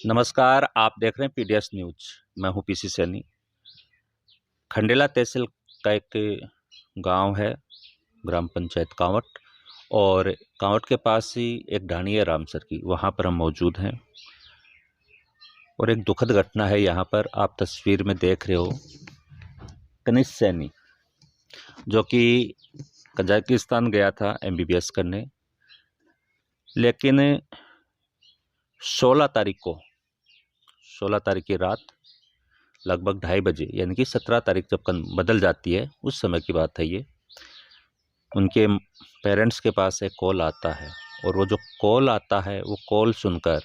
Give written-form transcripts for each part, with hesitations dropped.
नमस्कार, आप देख रहे हैं पीडीएस न्यूज़। मैं हूं पीसी सैनी। खंडेला तहसील का एक गांव है, ग्राम पंचायत कांवट, और कांवट के पास ही एक ढाणी है रामसर की, वहां पर हम मौजूद हैं। और एक दुखद घटना है यहाँ पर, आप तस्वीर में देख रहे हो। कनिष्क सैनी जो कि कजाकिस्तान गया था एमबीबीएस करने, लेकिन 16 तारीख को 16 तारीख की रात लगभग 2:30 बजे, यानी कि 17 तारीख जब बदल जाती है उस समय की बात है ये। उनके पेरेंट्स के पास एक कॉल आता है, और वो जो कॉल आता है वो कॉल सुनकर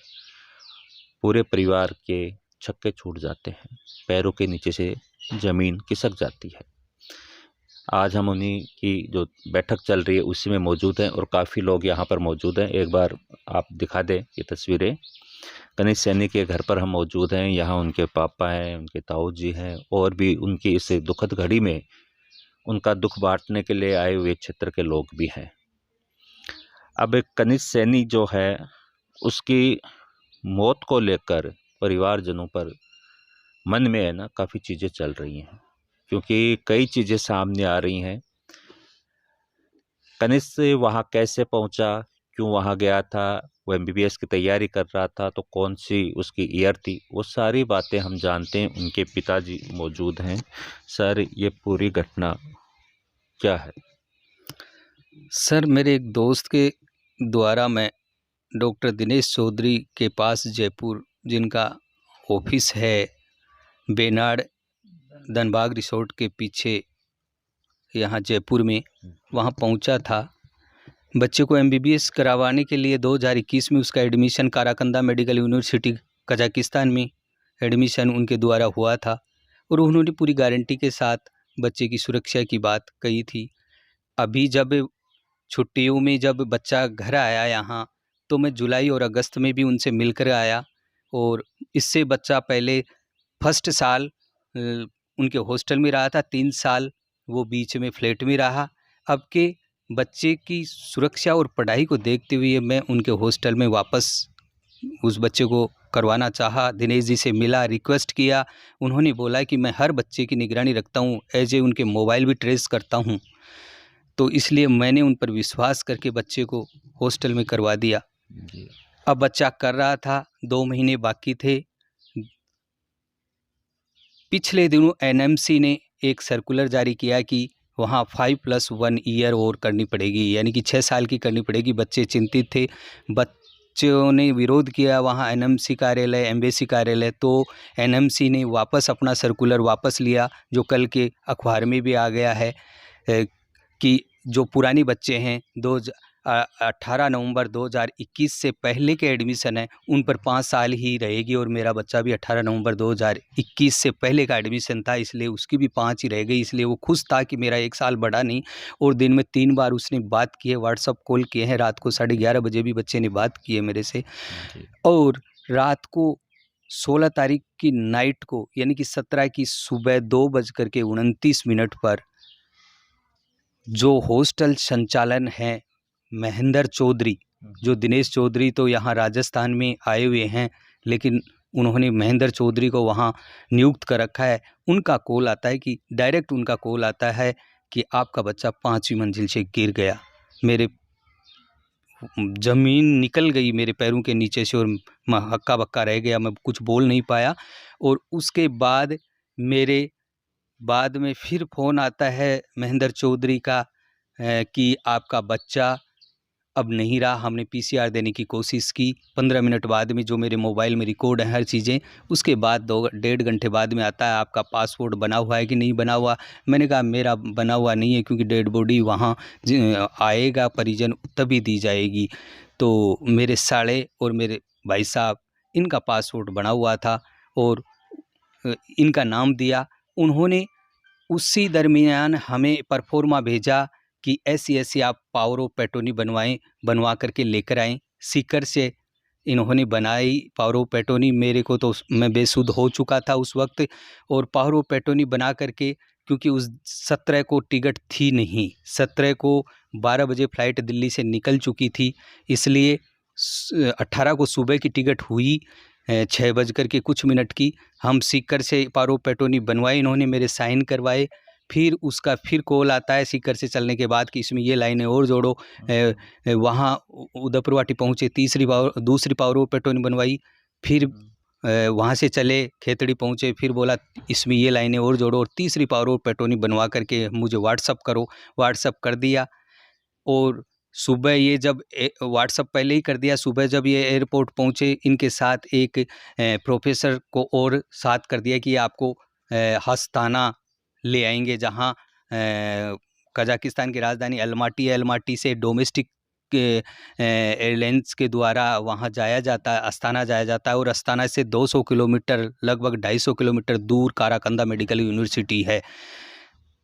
पूरे परिवार के छक्के छूट जाते हैं, पैरों के नीचे से ज़मीन खिसक जाती है। आज हम उन्हीं की जो बैठक चल रही है उसी में मौजूद हैं, और काफ़ी लोग यहाँ पर मौजूद हैं। एक बार आप दिखा दें ये तस्वीरें। कनिष्क सैनी के घर पर हम मौजूद हैं। यहाँ उनके पापा हैं, उनके ताऊ जी हैं, और भी उनकी इस दुखद घड़ी में उनका दुख बांटने के लिए आए हुए क्षेत्र के लोग भी हैं। अब कनिष्क सैनी जो है, उसकी मौत को लेकर परिवारजनों पर मन में है ना काफ़ी चीज़ें चल रही हैं, क्योंकि कई चीज़ें सामने आ रही हैं। कनिष्क वहाँ कैसे पहुँचा, क्यों वहाँ गया था, वो एमबीबीएस की तैयारी कर रहा था तो कौन सी उसकी ईयर थी, वो सारी बातें हम जानते हैं। उनके पिताजी मौजूद हैं। सर, ये पूरी घटना क्या है? सर, मेरे एक दोस्त के द्वारा मैं डॉक्टर दिनेश चौधरी के पास जयपुर, जिनका ऑफिस है बेनाड धनबाग रिसोर्ट के पीछे यहाँ जयपुर में, वहाँ पहुँचा था। बच्चे को एमबीबीएस करवाने के लिए 2021 में उसका एडमिशन काराकंदा मेडिकल यूनिवर्सिटी कजाकिस्तान में एडमिशन उनके द्वारा हुआ था, और उन्होंने पूरी गारंटी के साथ बच्चे की सुरक्षा की बात कही थी। अभी जब छुट्टियों में जब बच्चा घर आया यहाँ, तो मैं जुलाई और अगस्त में भी उनसे मिलकर आया। और इससे बच्चा पहले फर्स्ट साल उनके हॉस्टल में रहा था, 3 साल वो बीच में फ्लैट में रहा। अब के बच्चे की सुरक्षा और पढ़ाई को देखते हुए मैं उनके हॉस्टल में वापस उस बच्चे को करवाना चाहा। दिनेश जी से मिला, रिक्वेस्ट किया। उन्होंने बोला कि मैं हर बच्चे की निगरानी रखता हूँ, एज उनके मोबाइल भी ट्रेस करता हूँ। तो इसलिए मैंने उन पर विश्वास करके बच्चे को हॉस्टल में करवा दिया। अब बच्चा कर रहा था, 2 महीने बाकी थे। पिछले दिनों एनएमसी ने एक सर्कुलर जारी किया कि वहाँ 5+1 ईयर और करनी पड़ेगी, यानी कि 6 साल की करनी पड़ेगी। बच्चे चिंतित थे, बच्चों ने विरोध किया वहाँ एनएमसी कार्यालय, एम्बेसी कार्यालय। तो एनएमसी ने वापस अपना सर्कुलर वापस लिया, जो कल के अखबार में भी आ गया है कि जो पुरानी बच्चे हैं 18 नवंबर 2021 से पहले के एडमिशन है, उन पर 5 साल ही रहेगी। और मेरा बच्चा भी 18 नवंबर 2021 से पहले का एडमिशन था, इसलिए उसकी भी 5 ही रह गई। इसलिए वो खुश था कि मेरा 1 साल बढ़ा नहीं। और दिन में 3 बार उसने बात की है, व्हाट्सअप कॉल किए हैं। रात को 11:30 बजे भी बच्चे ने बात की है मेरे से। और रात को 16 तारीख की नाइट को, यानी कि 17 की सुबह 2:29 पर जो हॉस्टल संचालन है महेंद्र चौधरी, जो दिनेश चौधरी तो यहाँ राजस्थान में आए हुए हैं, लेकिन उन्होंने महेंद्र चौधरी को वहाँ नियुक्त कर रखा है। उनका कॉल आता है कि डायरेक्ट उनका कॉल आता है कि आपका बच्चा 5वीं मंजिल से गिर गया। मेरे ज़मीन निकल गई मेरे पैरों के नीचे से, और मैं हक्का बक्का रह गया, मैं कुछ बोल नहीं पाया। और उसके बाद मेरे बाद में फिर फ़ोन आता है महेंद्र चौधरी का कि आपका बच्चा अब नहीं रहा। हमने पीसीआर देने की कोशिश की। 15 मिनट बाद में, जो मेरे मोबाइल में रिकॉर्ड है हर चीज़ें, उसके बाद 2-1.5 घंटे बाद में आता है, आपका पासपोर्ट बना हुआ है कि नहीं बना हुआ। मैंने कहा मेरा बना हुआ नहीं है, क्योंकि डेड बॉडी वहाँ आएगा परिजन तभी दी जाएगी। तो मेरे साले और मेरे भाई साहब, इनका पासपोर्ट बना हुआ था और इनका नाम दिया। उन्होंने उसी दरमियान हमें परफॉर्मा भेजा कि ऐसी-ऐसी आप पावर ऑफ पैटर्नी बनवा करके लेकर आएँ। सीकर से इन्होंने बनाई पावर ऑफ पैटर्नी। मेरे को तो मैं बेसुध हो चुका था उस वक़्त, और पावर ऑफ पैटर्नी बना करके, क्योंकि उस 17 को टिकट थी नहीं, 17 को 12 बजे फ़्लाइट दिल्ली से निकल चुकी थी, इसलिए 18 को सुबह की टिकट हुई। 6:00 की हम सीकर से पारो पेटोनी बनवाई, इन्होंने मेरे साइन करवाए। फिर उसका फिर कॉल आता है सीकर से चलने के बाद कि इसमें ये लाइनें और जोड़ो। वहाँ उदयपुरवाटी पहुँचे, दूसरी पावर पेटोनी बनवाई। फिर वहाँ से चले खेतड़ी पहुँचे, फिर बोला इसमें ये लाइनें और जोड़ो, और तीसरी पावर पेटोनी बनवा करके मुझे व्हाट्सअप करो। व्हाट्सअप कर दिया। और सुबह ये जब व्हाट्सअप पहले ही कर दिया, सुबह जब ये एयरपोर्ट पहुँचे, इनके साथ एक प्रोफेसर को और साथ कर दिया कि आपको हस्ताना ले आएंगे, जहाँ कजाकिस्तान की राजधानी अलमाटी है। अलमाटी से डोमेस्टिक एयरलाइंस के द्वारा वहाँ जाया जाता है, अस्ताना जाया जाता है। और अस्ताना से 200 किलोमीटर, लगभग 250 किलोमीटर दूर काराकंदा मेडिकल यूनिवर्सिटी है।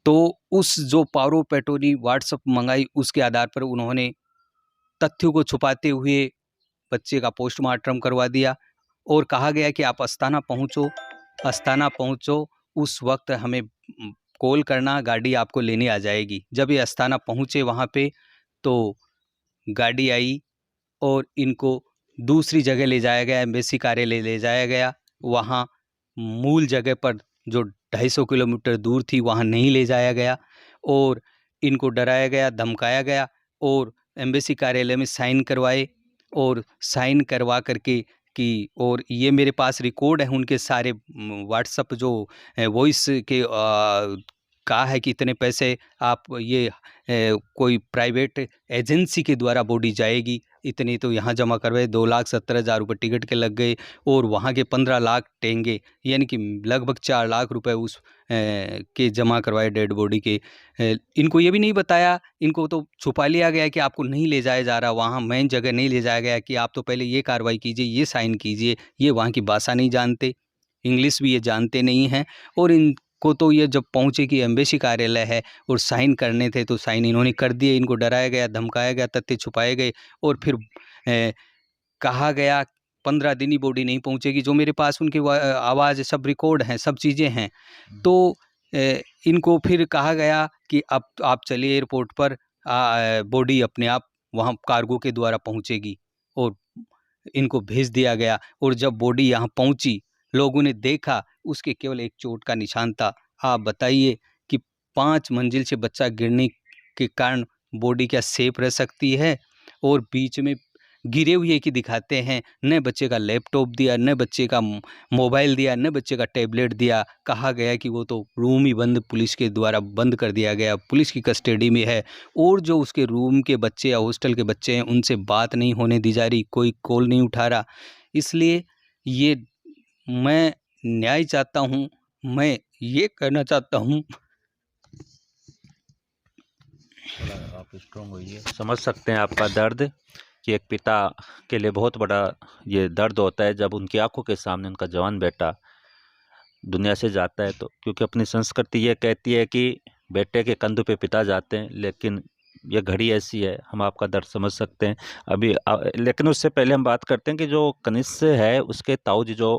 तो उस जो पारो पेटोनी व्हाट्सअप मंगाई, उसके आधार पर उन्होंने तथ्यों को छुपाते हुए बच्चे का पोस्टमार्टम करवा दिया और कहा गया कि आप अस्ताना पहुँचो, अस्ताना पहुँचो, उस वक्त हमें कॉल करना, गाड़ी आपको लेने आ जाएगी। जब ये अस्ताना पहुँचे वहाँ पे, तो गाड़ी आई और इनको दूसरी जगह ले जाया गया, एम्बेसी कार्यालय ले जाया गया। वहाँ मूल जगह पर जो 250 किलोमीटर दूर थी, वहाँ नहीं ले जाया गया और इनको डराया गया, धमकाया गया और एम्बेसी कार्यालय में साइन करवाए। और साइन करवा करके कि, और ये मेरे पास रिकॉर्ड है उनके सारे, व्हाट्सअप जो वॉइस के कहा है कि इतने पैसे आप ये कोई प्राइवेट एजेंसी के द्वारा बॉडी जाएगी, इतने तो यहाँ जमा करवाए। 2,70,000 रुपये टिकट के लग गए और वहाँ के 15 लाख टेंगे, यानी कि लगभग 4 लाख रुपए उस के जमा करवाए डेड बॉडी के। इनको ये भी नहीं बताया, इनको तो छुपा लिया गया कि आपको नहीं ले जाया जा रहा, वहाँ मेन जगह नहीं ले जाया गया कि आप तो पहले ये कार्रवाई कीजिए, ये साइन कीजिए। ये वहाँ की भाषा नहीं जानते, इंग्लिश भी ये जानते नहीं हैं। और इनको तो ये जब पहुँचे कि एम्बेसी कार्यालय है और साइन करने थे, तो साइन इन्होंने कर दिए। इनको डराया गया, धमकाया गया, तथ्य छुपाए गए और फिर कहा गया 15 दिन ही बॉडी नहीं पहुँचेगी। जो मेरे पास उनकी आवाज़, सब रिकॉर्ड हैं, सब चीज़ें हैं। तो इनको फिर कहा गया कि अब आप चलिए एयरपोर्ट पर, बॉडी अपने आप वहाँ कार्गो के द्वारा पहुँचेगी, और इनको भेज दिया गया। और जब बॉडी यहाँ पहुँची, लोगों ने देखा, उसके केवल एक चोट का निशान था। आप बताइए कि 5 मंजिल से बच्चा गिरने के कारण बॉडी क्या सेफ रह सकती है? और बीच में गिरे हुए की दिखाते हैं, न बच्चे का लैपटॉप दिया, न बच्चे का मोबाइल दिया, न बच्चे का टैबलेट दिया। कहा गया कि वो तो रूम ही बंद, पुलिस के द्वारा बंद कर दिया गया, पुलिस की कस्टडी में है। और जो उसके रूम के बच्चे या हॉस्टल के बच्चे हैं, उनसे बात नहीं होने दी जा रही, कोई कॉल नहीं उठा रहा। इसलिए ये मैं न्याय चाहता हूँ, मैं ये कहना चाहता हूँ। आप स्ट्रॉन्ग होइए। समझ सकते हैं आपका दर्द कि एक पिता के लिए बहुत बड़ा ये दर्द होता है जब उनकी आंखों के सामने उनका जवान बेटा दुनिया से जाता है। तो क्योंकि अपनी संस्कृति ये कहती है कि बेटे के कंधों पे पिता जाते हैं, लेकिन ये घड़ी ऐसी है, हम आपका दर्द समझ सकते हैं। अभी लेकिन उससे पहले हम बात करते हैं कि जो कनिष्क है उसके ताऊ जी जो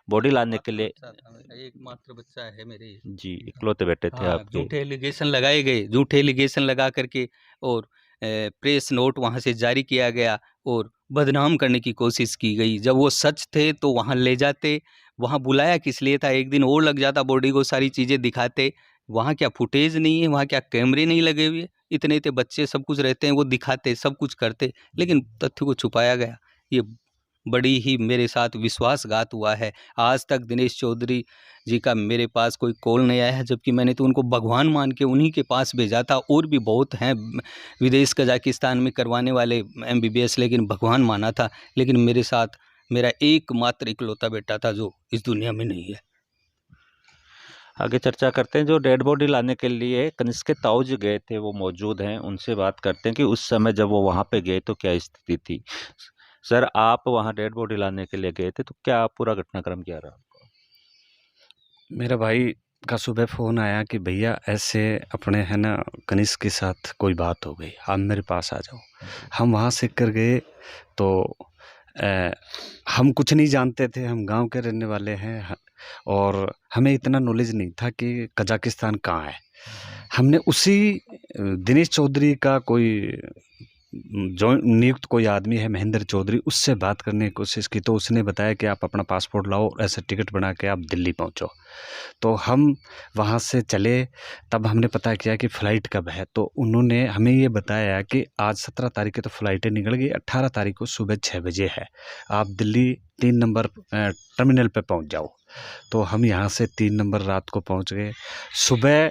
बॉडी लाने के लिए, एकमात्र बच्चा है मेरे जी इकलौते बेटे थे आपके। झूठे एलिगेशन लगाए गए, झूठे एलिगेशन लगा करके और प्रेस नोट वहाँ से जारी किया गया और बदनाम करने की कोशिश की गई। जब वो सच थे तो वहाँ ले जाते, वहाँ बुलाया किस लिए था? एक दिन और लग जाता बॉडी को, सारी चीज़ें दिखाते। वहाँ क्या फुटेज नहीं है? वहाँ क्या कैमरे नहीं लगे हुए? इतने इतने बच्चे सब कुछ रहते हैं, वो दिखाते, सब कुछ करते, लेकिन तथ्य को छुपाया गया। ये बड़ी ही मेरे साथ विश्वासघात हुआ है। आज तक दिनेश चौधरी जी का मेरे पास कोई कॉल नहीं आया है, जबकि मैंने तो उनको भगवान मान के उन्हीं के पास भेजा था। और भी बहुत हैं विदेश कजाकिस्तान में करवाने वाले MBBS, लेकिन भगवान माना था। लेकिन मेरे साथ मेरा एकमात्र इकलौता बेटा था जो इस दुनिया में नहीं है। आगे चर्चा करते हैं। जो डेड बॉडी लाने के लिए कनिष्क के ताऊ जी गए थे वो मौजूद हैं, उनसे बात करते हैं कि उस समय जब वो वहाँ पे गए तो क्या स्थिति थी। सर, आप वहाँ डेड बॉडी लाने के लिए गए थे, तो क्या पूरा घटनाक्रम क्या रहा आपका? मेरा भाई का सुबह फ़ोन आया कि भैया ऐसे अपने है ना कनिष्क के साथ कोई बात हो गई, आप मेरे पास आ जाओ। हम वहाँ सीकर गए तो हम कुछ नहीं जानते थे, हम गांव के रहने वाले हैं और हमें इतना नॉलेज नहीं था कि कजाकिस्तान कहाँ है। हमने उसी दिनेश चौधरी का कोई जो नियुक्त कोई आदमी है महेंद्र चौधरी, उससे बात करने की कोशिश की तो उसने बताया कि आप अपना पासपोर्ट लाओ, ऐसे टिकट बना के आप दिल्ली पहुंचो। तो हम वहां से चले, तब हमने पता किया कि फ़्लाइट कब है, तो उन्होंने हमें ये बताया कि आज 17 तारीख की तो फ़्लाइटें निकल गई, 18 तारीख को सुबह 6 बजे है, आप दिल्ली 3 नंबर टर्मिनल पे पहुंच जाओ। तो हम यहाँ से 3 नंबर रात को पहुंच गए। सुबह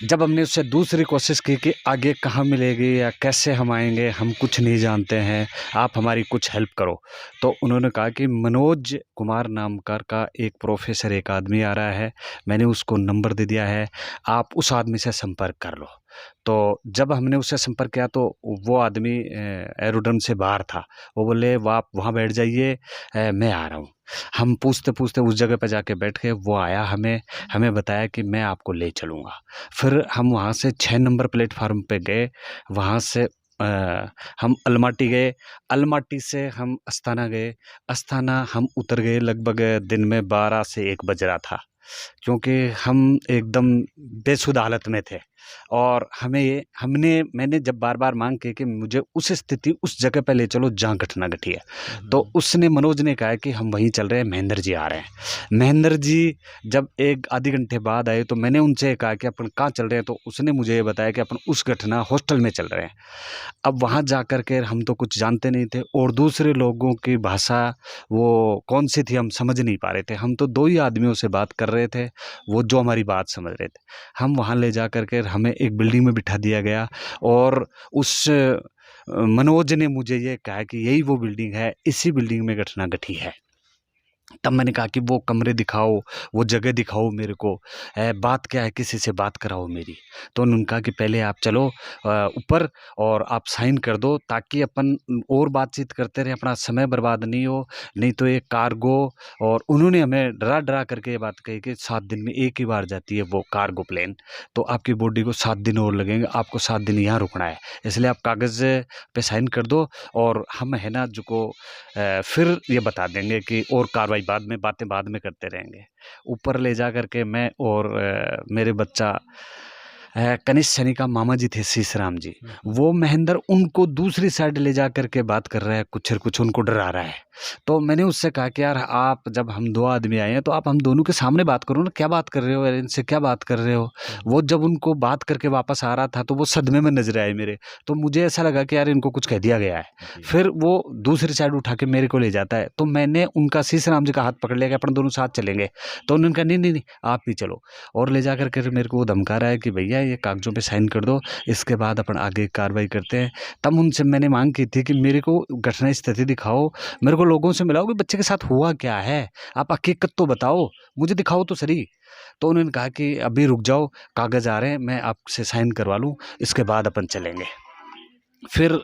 जब हमने उससे दूसरी कोशिश की कि आगे कहाँ मिलेगी या कैसे हम आएंगे, हम कुछ नहीं जानते हैं, आप हमारी कुछ हेल्प करो, तो उन्होंने कहा कि मनोज कुमार नाम का एक प्रोफेसर एक आदमी आ रहा है, मैंने उसको नंबर दे दिया है, आप उस आदमी से संपर्क कर लो। तो जब हमने उससे संपर्क किया तो वो आदमी एरोड्रम से बाहर था, वो बोले वो आप वहाँ बैठ जाइए, मैं आ रहा हूँ। हम पूछते पूछते उस जगह पर जाके बैठ गए, वो आया, हमें बताया कि मैं आपको ले चलूँगा। फिर हम वहाँ से 6 नंबर प्लेटफार्म पे गए, वहाँ से हम अलमाटी गए, अलमाटी से हम अस्थाना गए, अस्थाना हम उतर गए लगभग दिन में 12 से 1 बज रहा था, क्योंकि हम एकदम बेसुध हालत में थे। और मैंने जब बार बार मांग की कि मुझे उस स्थिति उस जगह पे ले चलो जहाँ घटना घटी है, तो उसने मनोज ने कहा कि हम वहीं चल रहे हैं, महेंद्र जी आ रहे हैं। महेंद्र जी जब एक आधे घंटे बाद आए तो मैंने उनसे कहा कि अपन कहाँ चल रहे हैं, तो उसने मुझे ये बताया कि अपन उस घटना हॉस्टल में चल रहे हैं। अब वहाँ जा कर के हम तो कुछ जानते नहीं थे, और दूसरे लोगों की भाषा वो कौन सी थी हम समझ नहीं पा रहे थे। हम तो 2 ही आदमियों से बात कर रहे थे, वो जो हमारी बात समझ रहे थे। हम वहाँ ले जा कर के हमें एक बिल्डिंग में बिठा दिया गया, और उस मनोज ने मुझे ये कहा कि यही वो बिल्डिंग है, इसी बिल्डिंग में घटना घटी है। तब मैंने कहा कि वो कमरे दिखाओ, वो जगह दिखाओ मेरे को, बात क्या है, किसी से बात कराओ मेरी। तो उन्होंने कहा कि पहले आप चलो ऊपर और आप साइन कर दो, ताकि अपन और बातचीत करते रहे, अपना समय बर्बाद नहीं हो, नहीं तो ये कार्गो। और उन्होंने हमें डरा डरा करके ये बात कही कि 7 दिन में एक ही बार जाती है वो कार्गो प्लेन, तो आपकी बॉडी को 7 दिन और लगेंगे, आपको 7 दिन यहाँ रुकना है, इसलिए आप कागज़ पे साइन कर दो, और हम है ना जो को फिर ये बता देंगे कि और कार्रवाई बाद में, बातें बाद में करते रहेंगे। ऊपर ले जा कर के मैं और मेरे बच्चा कनिष्ठ सैनी का मामा जी थे शीशराम जी, वो महेंद्र उनको दूसरी साइड ले जा कर के बात कर रहा है, कुछ उनको डरा रहा है। तो मैंने उससे कहा कि यार आप, जब हम 2 आदमी आए हैं तो आप हम दोनों के सामने बात करो ना, क्या बात कर रहे हो, इनसे क्या बात कर रहे हो। वो जब उनको बात करके वापस आ रहा था तो वो सदमे में नजर आए मेरे, तो मुझे ऐसा लगा कि यार इनको कुछ कह दिया गया है। फिर वो दूसरी साइड उठा के मेरे को ले जाता है, तो मैंने उनका शीशराम जी का हाथ पकड़ लिया कि अपन दोनों साथ चलेंगे। तो उन्होंने कहा नहीं आप भी चलो, और ले जा कर मेरे को वो धमका रहा है कि भैया ये कागजों पे साइन कर दो, इसके बाद अपन आगे कार्रवाई करते हैं। तब उनसे मैंने मांग की थी कि मेरे को घटना स्थिति दिखाओ, मेरे को लोगों से मिलाओ कि बच्चे के साथ हुआ क्या है, आप हकीकत तो बताओ, मुझे दिखाओ तो सही। तो उन्होंने कहा कि अभी रुक जाओ, कागज़ आ रहे हैं, मैं आपसे साइन करवा लूँ, इसके बाद अपन चलेंगे। फिर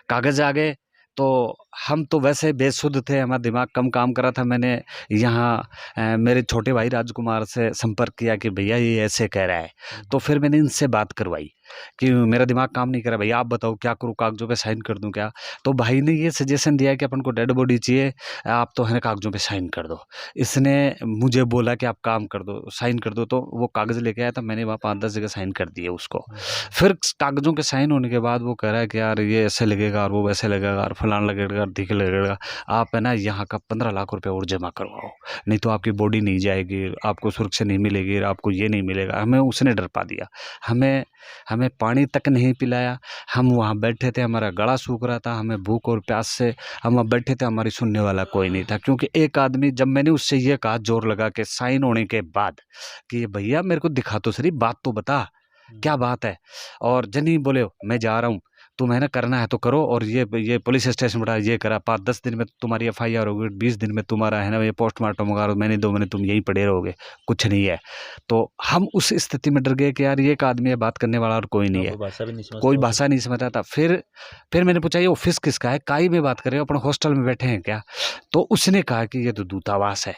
कागज़ आ गए, तो हम तो वैसे बेसुध थे, हमारा दिमाग कम काम कर रहा था। मैंने यहाँ मेरे छोटे भाई राजकुमार से संपर्क किया कि भैया ये ऐसे कह रहा है, तो फिर मैंने इनसे बात करवाई कि मेरा दिमाग काम नहीं कर रहा भैया, आप बताओ क्या करूँ, कागजों पे साइन कर दूँ क्या। तो भाई ने ये सजेशन दिया कि अपन को डेड बॉडी चाहिए, आप तो है ना कागजों पे साइन कर दो। इसने मुझे बोला कि आप काम कर दो, साइन कर दो, तो वो कागज़ लेके आया था, मैंने वहाँ 5-10 जगह साइन कर दिए उसको। फिर कागज़ों के साइन होने के बाद वो कह रहा है कि यार ये ऐसे लगेगा और वो वैसे लगेगा और फलाना लगेगा, ढीक लगेगा, आप है ना यहाँ का 15 लाख रुपये और जमा करवाओ, नहीं तो आपकी बॉडी नहीं जाएगी, आपको सुरक्षा नहीं मिलेगी, आपको ये नहीं मिलेगा। हमें उसने डरपा दिया, हमें पानी तक नहीं पिलाया। हम वहाँ बैठे थे, हमारा गला सूख रहा था, हमें भूख और प्यास से हम वहाँ बैठे थे, हमारी सुनने वाला कोई नहीं था। क्योंकि एक आदमी, जब मैंने उससे ये कहा जोर लगा के साइन होने के बाद कि भैया मेरे को दिखा तो सही, बात तो बता क्या बात है, और जनी बोले मैं जा रहा हूँ, तुम्हें ना करना है तो करो, और ये पुलिस स्टेशन बता ये करा, 5-10 दिन में तुम्हारी FIR होगी, 20 दिन में तुम्हारा है ना ये पोस्टमार्टम होगा, और मैंने 2 महीने तुम यहीं पड़े रहोगे, कुछ नहीं है। तो हम उस स्थिति में डर गए कि यार ये एक आदमी है, बात करने वाला और कोई नहीं है, कोई भाषा नहीं समझता था। फिर मैंने पूछा ये ऑफिस किसका है, काई में बात कर रहे हो, अपने हॉस्टल में बैठे हैं क्या। तो उसने कहा कि ये तो दूतावास है।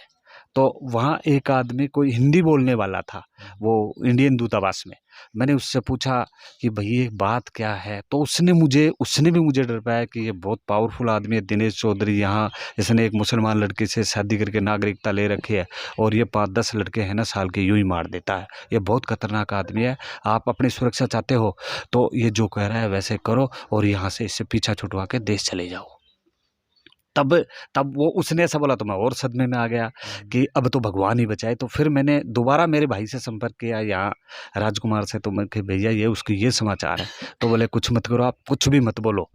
तो वहाँ एक आदमी कोई हिंदी बोलने वाला था, वो इंडियन दूतावास में। मैंने उससे पूछा कि भई ये बात क्या है, तो उसने भी मुझे डराया कि ये बहुत पावरफुल आदमी है दिनेश चौधरी, यहाँ इसने एक मुसलमान लड़की से शादी करके नागरिकता ले रखी है और ये 5-10 लड़के हैं ना साल के यूं ही मार देता है, ये बहुत खतरनाक आदमी है, आप अपनी सुरक्षा चाहते हो तो ये जो कह रहा है वैसे करो और यहाँ से इससे पीछा छुटवा के देश चले जाओ। तब वो उसने ऐसा बोला तो मैं और सदमे में आ गया कि अब तो भगवान ही बचाए। तो फिर मैंने दोबारा मेरे भाई से संपर्क किया यहाँ राजकुमार से, तो मैं कि भैया ये उसके ये समाचार है। तो बोले कुछ मत करो, आप कुछ भी मत बोलो,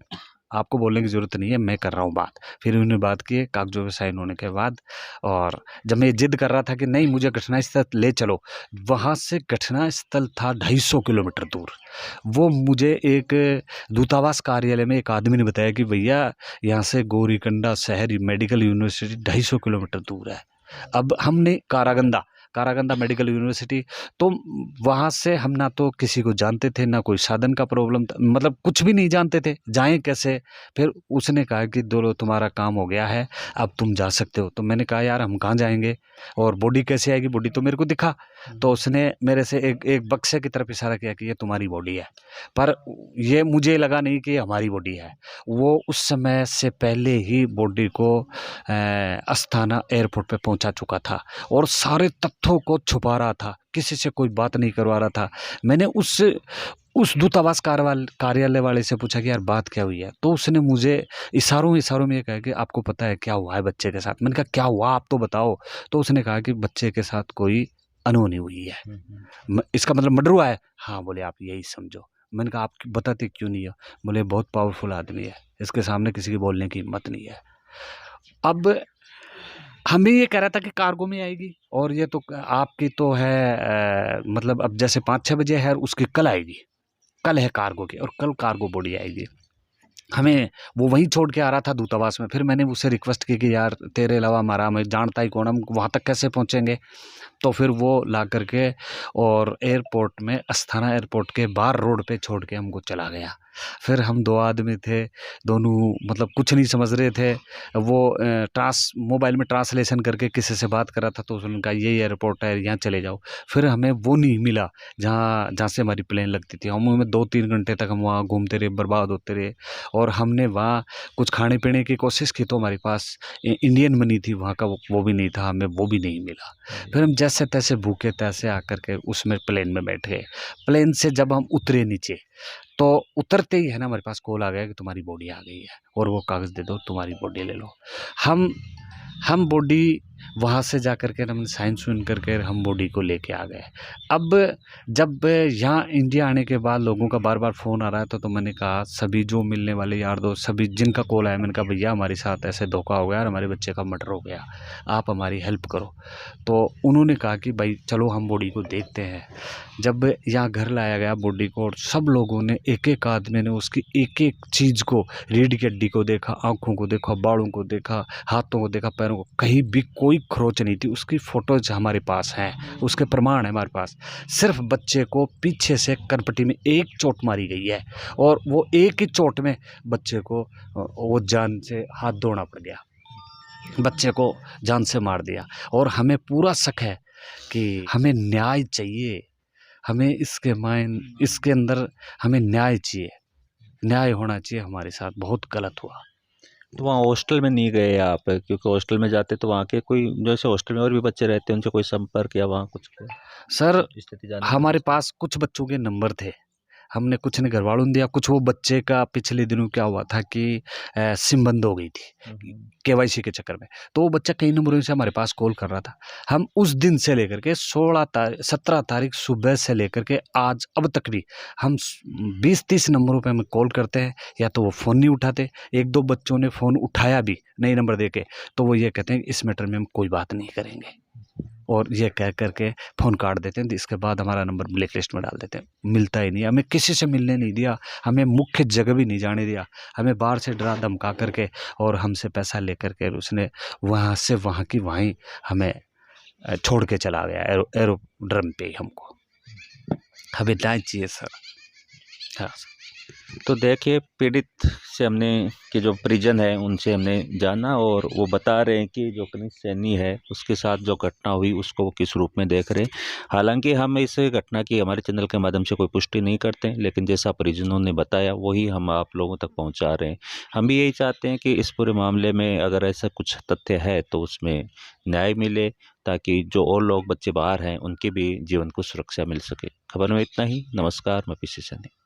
आपको बोलने की ज़रूरत नहीं है, मैं कर रहा हूँ बात। फिर उन्होंने बात की कागजों पे साइन होने के बाद, और जब मैं जिद कर रहा था कि नहीं मुझे घटनास्थल ले चलो, वहाँ से घटनास्थल था 250 किलोमीटर दूर। वो मुझे एक दूतावास कार्यालय में एक आदमी ने बताया कि भैया यहाँ से गौरीकंडा शहर मेडिकल यूनिवर्सिटी 250 किलोमीटर दूर है। अब हमने कारागंदा मेडिकल यूनिवर्सिटी, तो वहाँ से हम ना तो किसी को जानते थे, ना कोई साधन का प्रॉब्लम था, मतलब कुछ भी नहीं जानते थे, जाएं कैसे। फिर उसने कहा कि दोनों तुम्हारा काम हो गया है, अब तुम जा सकते हो। तो मैंने कहा यार हम कहाँ जाएंगे और बॉडी कैसे आएगी, बॉडी तो मेरे को दिखा। तो उसने मेरे से एक बक्से की तरफ इशारा किया कि ये तुम्हारी बॉडी है, पर ये मुझे लगा नहीं कि हमारी बॉडी है। वो उस समय से पहले ही बॉडी को अस्थाना एयरपोर्ट पे पहुंचा चुका था और सारे तथ्यों को छुपा रहा था, किसी से कोई बात नहीं करवा रहा था। मैंने उस दूतावास कार्यालय वाले से पूछा कि यार बात क्या हुई है, तो उसने मुझे इशारों में ये कहा कि आपको पता है क्या हुआ है बच्चे के साथ। मैंने कहा क्या हुआ आप तो बताओ। तो उसने कहा कि बच्चे के साथ कोई अनहोनी हुई है, इसका मतलब मर्डर हुआ है। हाँ बोले आप यही समझो। मैंने कहा आप बताते क्यों नहीं हो। बोले बहुत पावरफुल आदमी है, इसके सामने किसी की बोलने की हिम्मत नहीं है। अब हमें ये कह रहा था कि कार्गो में आएगी, और ये तो आपकी तो है मतलब अब जैसे 5-6 बजे है, उसकी कल आएगी, कल है कार्गो की, और कल कार्गो बॉडी आएगी। हमें वो वहीं छोड़ के आ रहा था दूतावास में। फिर मैंने उससे रिक्वेस्ट की कि यार तेरे अलावा हमारा हमें जानता ही कौन, हम वहाँ तक कैसे पहुँचेंगे। तो फिर वो ला करके और एयरपोर्ट में अस्थाना एयरपोर्ट के बाहर रोड पे छोड़ के हमको चला गया। फिर हम 2 आदमी थे, दोनों मतलब कुछ नहीं समझ रहे थे। वो मोबाइल में ट्रांसलेशन करके किसी से बात कर रहा था, तो उसने कहा यही एयरपोर्ट है, यहाँ चले जाओ। फिर हमें वो नहीं मिला जहाँ से हमारी प्लेन लगती थी। हम 2-3 घंटे तक हम वहाँ घूमते रहे, बर्बाद होते रहे, और हमने वहाँ कुछ खाने पीने की कोशिश की, तो हमारे पास इंडियन मनी थी वहाँ का, वो भी नहीं था, हमें वो भी नहीं मिला। फिर हम जैसे तैसे भूखे तैसे आकर के उसमें प्लेन में बैठ गए। प्लेन से जब हम उतरे नीचे, तो उतरते ही है ना हमारे पास कॉल आ गया कि तुम्हारी बॉडी आ गई है और वो कागज़ दे दो, तुम्हारी बॉडी ले लो। हम बॉडी वहाँ से जा कर के हमने साइन सुइन करके हम बॉडी को लेके आ गए। अब जब यहाँ इंडिया आने के बाद लोगों का बार बार फ़ोन आ रहा है, तो मैंने कहा सभी जो मिलने वाले यार दोस्त सभी जिनका कॉल आया, मैंने कहा भैया हमारे साथ ऐसे धोखा हो गया और हमारे बच्चे का मर्डर हो गया, आप हमारी हेल्प करो। तो उन्होंने कहा कि भाई चलो हम बॉडी को देखते हैं। जब यहाँ घर लाया गया बॉडी को, और सब लोगों ने एक एक आदमी ने उसकी एक एक चीज़ को, रीढ़ की हड्डी को देखा, आँखों को देखा, बालों को देखा, हाथों को देखा, पैरों को, कहीं भी कोई खरोच नहीं थी। उसकी फ़ोटोज हमारे पास हैं, उसके प्रमाण है हमारे पास। सिर्फ बच्चे को पीछे से कनपट्टी में एक चोट मारी गई है, और वो एक ही चोट में बच्चे को वो जान से हाथ धोना पड़ गया, बच्चे को जान से मार दिया। और हमें पूरा शक है कि हमें न्याय चाहिए, हमें इसके अंदर हमें न्याय चाहिए, न्याय होना चाहिए हमारे साथ। बहुत गलत हुआ। तो वहाँ हॉस्टल में नहीं गए आप, क्योंकि हॉस्टल में जाते तो वहाँ के कोई जैसे हॉस्टल में और भी बच्चे रहते हैं, उनसे कोई संपर्क या वहाँ कुछ सर स्थिति जानने हमारे पास कुछ बच्चों के नंबर थे, हमने कुछ ने घर वालों ने दिया, कुछ वो बच्चे का पिछले दिनों क्या हुआ था कि सिम बंद हो गई थी केवाईसी के चक्कर में, तो वो बच्चा कई नंबरों से हमारे पास कॉल कर रहा था। हम उस दिन से लेकर के 17 तारीख सुबह से लेकर के आज अब तक भी हम 20-30 नंबरों पे हमें कॉल करते हैं, या तो वो फ़ोन नहीं उठाते। 1-2 बच्चों ने फ़ोन उठाया भी नई नंबर दे के, तो वो ये कहते हैं इस मैटर में हम कोई बात नहीं करेंगे, और ये कह करके फ़ोन काट देते हैं। इसके बाद हमारा नंबर ब्लैक लिस्ट में डाल देते हैं, मिलता ही नहीं। हमें किसी से मिलने नहीं दिया, हमें मुख्य जगह भी नहीं जाने दिया, हमें बाहर से डरा धमका करके और हमसे पैसा ले करके उसने वहाँ से वहाँ की वहीं हमें छोड़ के चला गया एरोड्रम पे ही हमको। हमें न्याय चाहिए सर। हाँ तो देखिए, पीड़ित से हमने कि जो परिजन है उनसे हमने जाना, और वो बता रहे हैं कि जो कनिष्क सैनी है उसके साथ जो घटना हुई उसको वो किस रूप में देख रहे हैं। हालांकि हम इस घटना की हमारे चैनल के माध्यम से कोई पुष्टि नहीं करते हैं, लेकिन जैसा परिजनों ने बताया वही हम आप लोगों तक पहुंचा रहे हैं। हम भी यही चाहते हैं कि इस पूरे मामले में अगर ऐसा कुछ तथ्य है तो उसमें न्याय मिले, ताकि जो और लोग बच्चे बाहर हैं उनके भी जीवन को सुरक्षा मिल सके। खबर में इतना ही। नमस्कार, मैं पीसी सैनी।